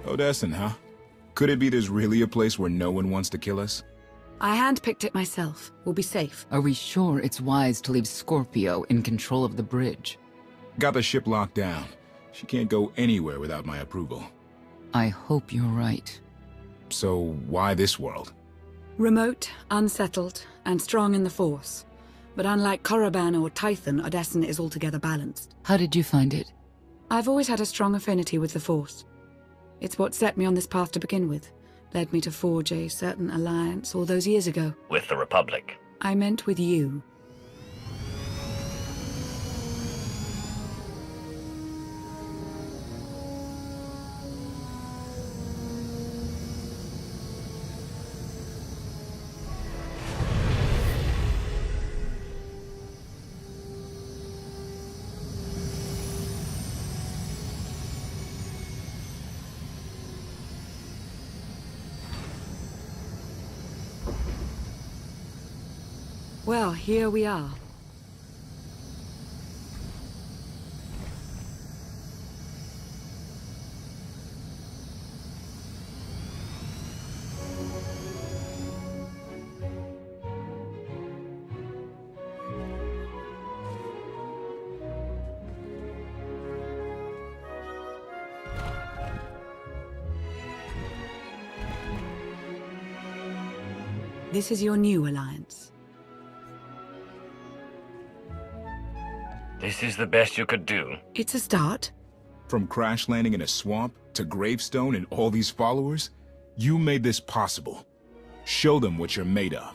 Odessen, huh? Could it be there's really a place where no one wants to kill us? I handpicked it myself. We'll be safe. Are we sure it's wise to leave Scorpio in control of the bridge? Got the ship locked down. She can't go anywhere without my approval. I hope you're right. So why this world? Remote, unsettled, and strong in the Force. But unlike Korriban or Tython, Odessen is altogether balanced. How did you find it? I've always had a strong affinity with the Force. It's what set me on this path to begin with. Led me to forge a certain alliance all those years ago. With the Republic. I meant with you. Well, here we are. This is your new alliance. This is the best you could do. It's a start. From crash landing in a swamp to gravestone and all these followers, you made this possible. Show them what you're made of.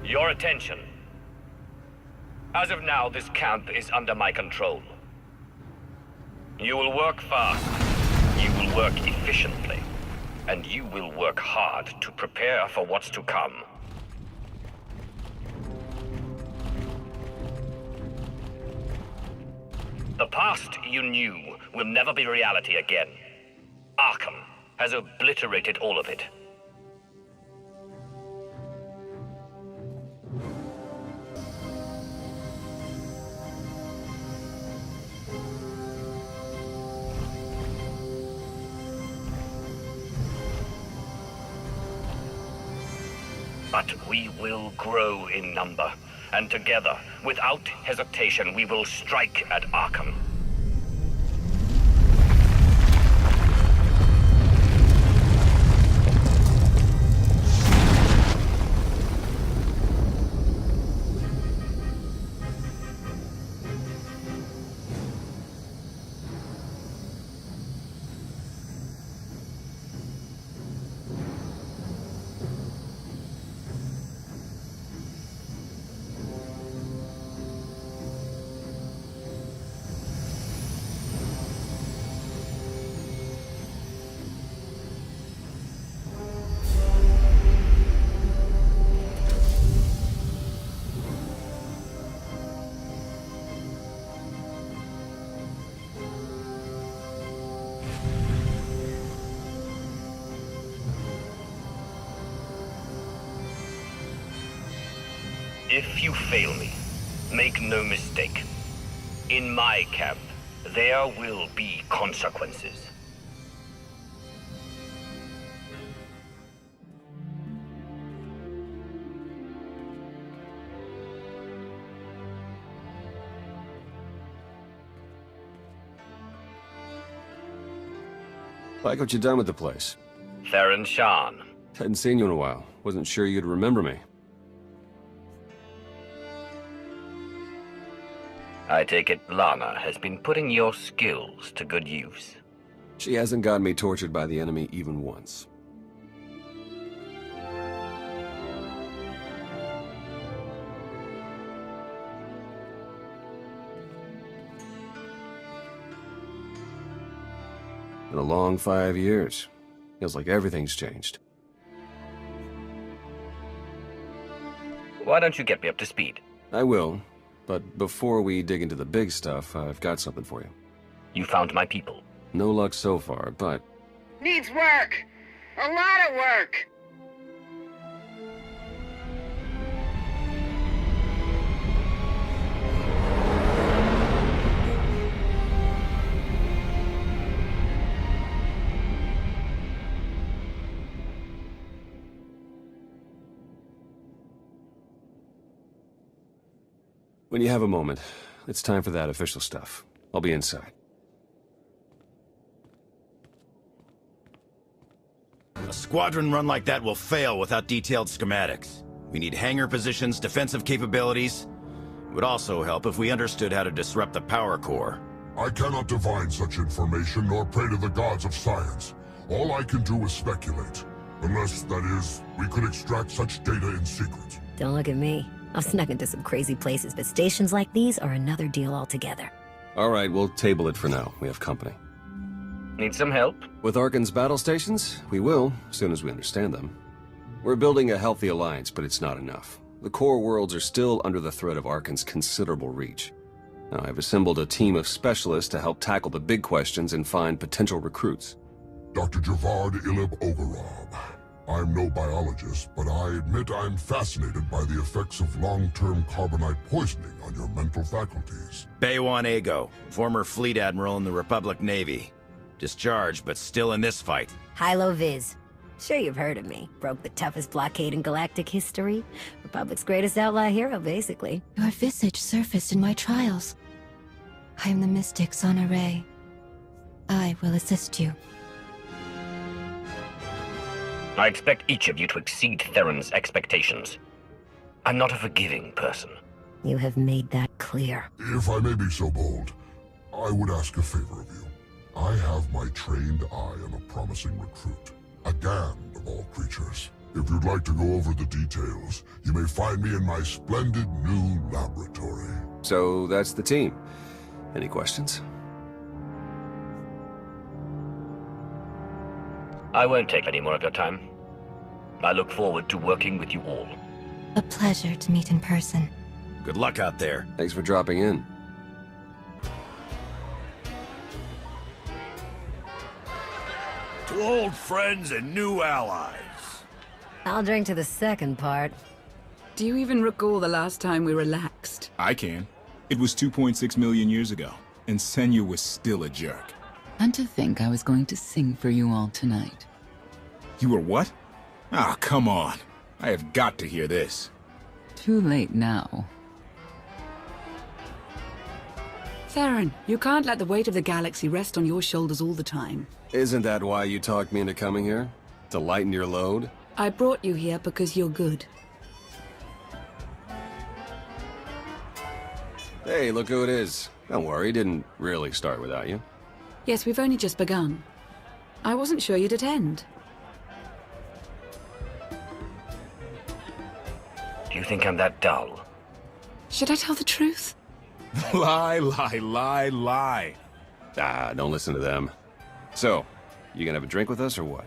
Your attention. As of now, this camp is under my control. You will work fast, you will work efficiently, and you will work hard to prepare for what's to come. The past you knew will never be reality again. Arkham has obliterated all of it. But we will grow in number, and together, without hesitation, we will strike at Arkham. If you fail me, make no mistake. In my camp, there will be consequences. Like what you done with the place. Theron Shan. Hadn't seen you in a while. Wasn't sure you'd remember me. I take it Lana has been putting your skills to good use. She hasn't gotten me tortured by the enemy even once. Been a long 5 years. Feels like everything's changed. Why don't you get me up to speed? I will, but before we dig into the big stuff, I've got something for you. You found my people. No luck so far, but Needs work. A lot of work. when you have a moment, it's time for that official stuff. I'll be inside. A squadron run like that will fail without detailed schematics. We need hangar positions, defensive capabilities. It would also help if we understood how to disrupt the power core. I cannot divine such information nor pray to the gods of science. All I can do is speculate. Unless, that is, we could extract such data in secret. Don't look at me. I've snuck into some crazy places, but stations like these are another deal altogether. All right, we'll table it for now. We have company. Need some help? With Arkan's battle stations, we will, as soon as we understand them. We're building a healthy alliance, but it's not enough. The core worlds are still under the threat of Arkan's considerable reach. Now, I've assembled a team of specialists to help tackle the big questions and find potential recruits. Dr. Javad Ilib Ogorab. I'm no biologist, but I admit I'm fascinated by the effects of long-term carbonite poisoning on your mental faculties. Baywan Ego, former fleet admiral in the Republic Navy. Discharged, but still in this fight. Hilo Viz. Sure you've heard of me. Broke the toughest blockade in galactic history. Republic's greatest outlaw hero, basically. Your visage surfaced in my trials. I am the Mystic's honoree. I will assist you. I expect each of you to exceed Theron's expectations. I'm not a forgiving person. You have made that clear. If I may be so bold, I would ask a favor of you. I have my trained eye on a promising recruit. A Gand of all creatures. If you'd like to go over the details, you may find me in my splendid new laboratory. So that's the team. Any questions? I won't take any more of your time. I look forward to working with you all. A pleasure to meet in person. Good luck out there. Thanks for dropping in. To old friends and new allies. I'll drink to the second part. Do you even recall the last time we relaxed? I can. It was 2.6 million years ago, and Senya was still a jerk. And to think I was going to sing for you all tonight. You were what? Ah, come on. I have got to hear this. Too late now. Theron, you can't let the weight of the galaxy rest on your shoulders all the time. Isn't that why you talked me into coming here? To lighten your load? I brought you here because you're good. Hey, look who it is. Don't worry, it didn't really start without you. Yes, we've only just begun. I wasn't sure you'd attend. Do you think I'm that dull? Should I tell the truth? Lie, lie, lie, lie. Ah, don't listen to them. So, you gonna have a drink with us or what?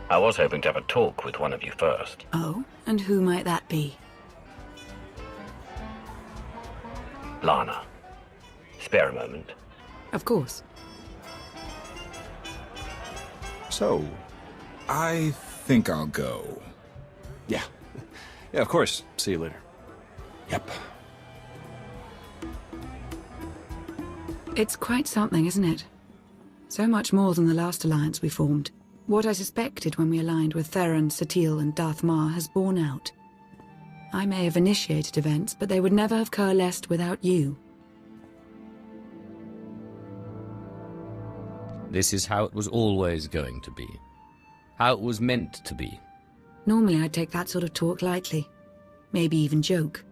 I was hoping to have a talk with one of you first. Oh, and who might that be? Lana. Spare a moment. Of course. So, I think I'll go. Yeah. Yeah, of course. See you later. Yep. It's quite something, isn't it? So much more than the last alliance we formed. What I suspected when we aligned with Theron, Satil, and Darth Mar has borne out. I may have initiated events, but they would never have coalesced without you. This is how it was always going to be. How it was meant to be. Normally I'd take that sort of talk lightly. Maybe even joke.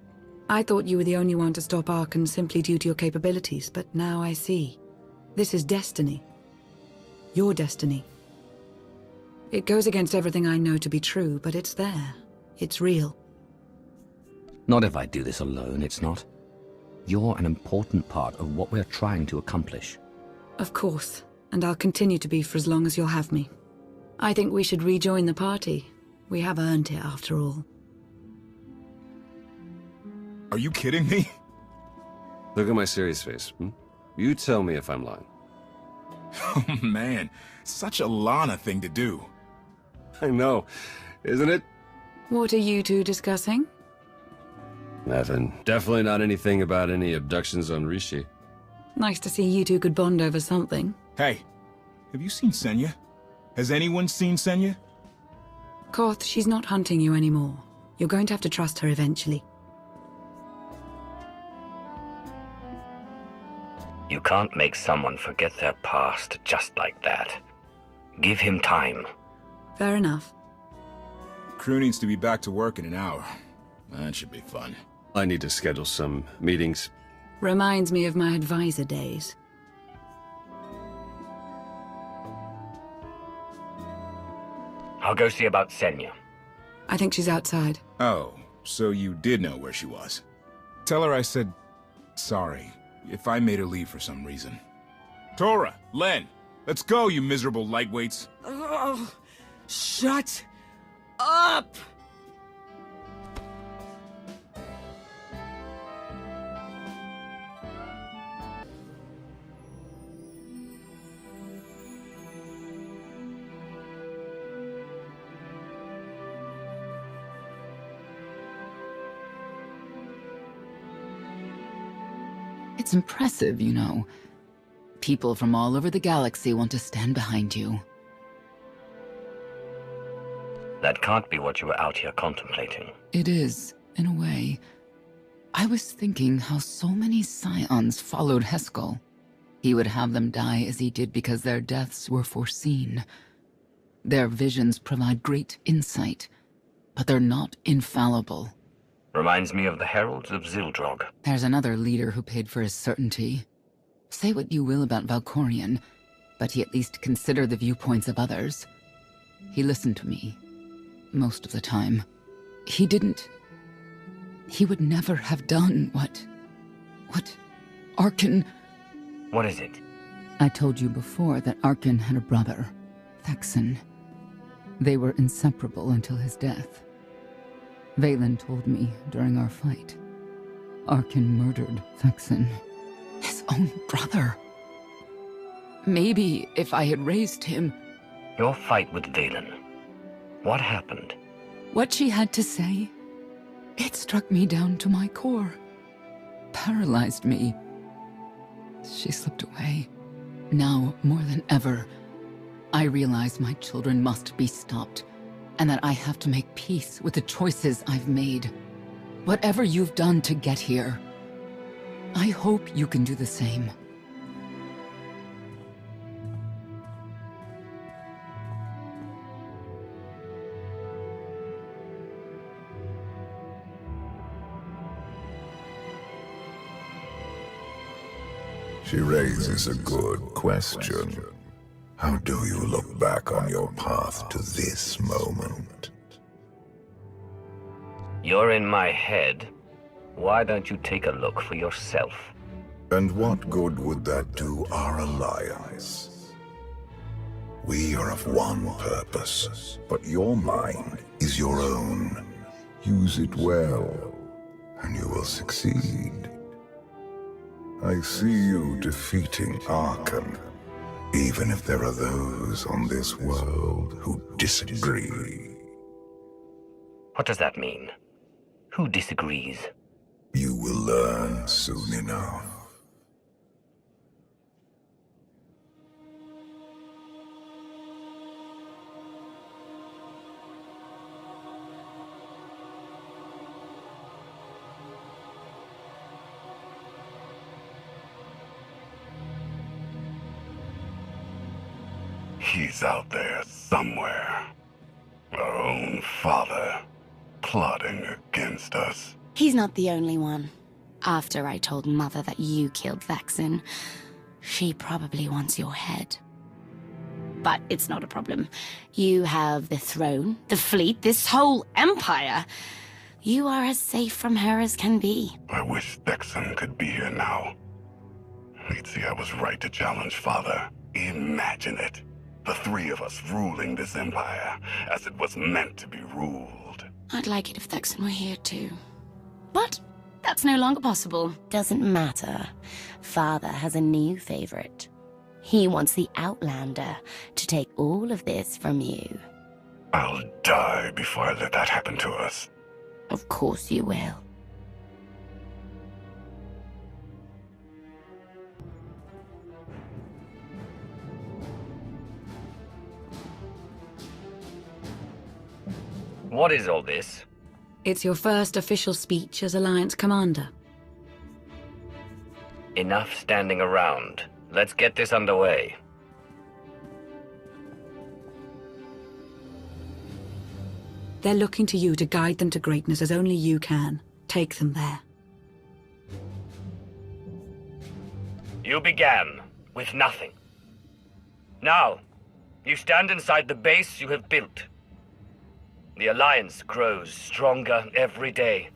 I thought you were the only one to stop Arkan simply due to your capabilities, but now I see. This is destiny. Your destiny. It goes against everything I know to be true, but it's there. It's real. Not if I do this alone, it's not. You're an important part of what we're trying to accomplish. Of course, and I'll continue to be for as long as you'll have me. I think we should rejoin the party. We have earned it, after all. Are you kidding me? Look at my serious face. You tell me if I'm lying. Oh man, such a Lana thing to do. I know, isn't it? What are you two discussing? Nothing. Definitely not anything about any abductions on Rishi. Nice to see you two could bond over something. Hey, have you seen Senya? Has anyone seen Senya? Koth, she's not hunting you anymore. You're going to have to trust her eventually. You can't make someone forget their past just like that. Give him time. Fair enough. Crew needs to be back to work in an hour. That should be fun. I need to schedule some meetings. Reminds me of my advisor days. I'll go see about Senya. I think she's outside. Oh, so you did know where she was. Tell her I said sorry if I made her leave for some reason. tOR, Len, let's go, you miserable lightweights. Oh, shut up! It's impressive, you know. People from all over the galaxy want to stand behind you. That can't be what you were out here contemplating. It is, in a way. I was thinking how so many scions followed Heskel. He would have them die as he did because their deaths were foreseen. Their visions provide great insight, but they're not infallible. Reminds me of the Heralds of Zildrog. There's another leader who paid for his certainty. Say what you will about Valkorion, but he at least considered the viewpoints of others. He listened to me, most of the time. He would never have done what Arkan... What is it? I told you before that Arkan had a brother, Thexan. They were inseparable until his death. Valen told me during our fight. Arkan murdered Thexan. His own brother. Maybe if I had raised him... Your fight with Valen. What happened? What she had to say, it struck me down to my core. Paralyzed me. She slipped away. Now, more than ever, I realize my children must be stopped, and that I have to make peace with the choices I've made. Whatever you've done to get here, I hope you can do the same. She raises a good question. How do you look back on your path to this moment? You're in my head. Why don't you take a look for yourself? And what good would that do our alliance? We are of one purpose, but your mind is your own. Use it well, and you will succeed. I see you defeating Arkan, even if there are those on this world who disagree. What does that mean? Who disagrees? You will learn soon enough. He's out there somewhere. Our own father, plotting against us. He's not the only one. After I told Mother that you killed Thexan, she probably wants your head. but it's not a problem. You have the throne, the fleet, this whole empire. You are as safe from her as can be. I wish Dexon could be here now. He'd see I was right to challenge Father. Imagine it. The three of us ruling this empire as it was meant to be ruled. I'd like it if Thexan were here too. But that's no longer possible. Doesn't matter. Father has a new favorite. He wants the Outlander to take all of this from you. I'll die before I let that happen to us. Of course you will. What is all this? It's your first official speech as Alliance Commander. Enough standing around. Let's get this underway. They're looking to you to guide them to greatness as only you can. Take them there. You began with nothing. Now, you stand inside the base you have built. The Alliance grows stronger every day.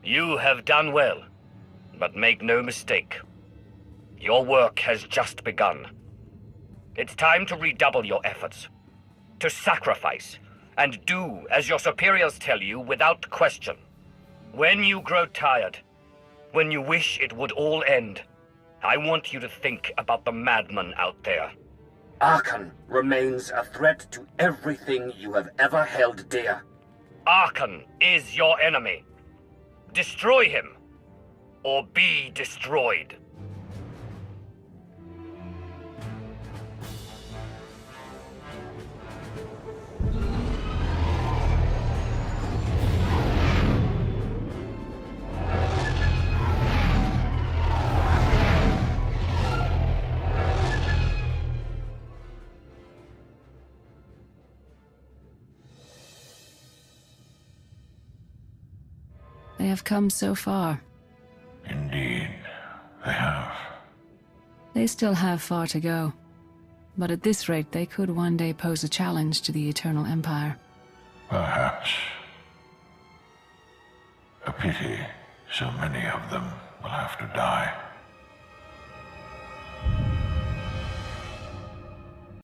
You have done well, but make no mistake. Your work has just begun. It's time to redouble your efforts. To sacrifice, and do as your superiors tell you without question. When you grow tired, when you wish it would all end, I want you to think about the madman out there. Archon remains a threat to everything you have ever held dear. Archon is your enemy. Destroy him, or be destroyed. They have come so far. Indeed, they have. They still have far to go. But at this rate, they could one day pose a challenge to the Eternal Empire. Perhaps. A pity so many of them will have to die.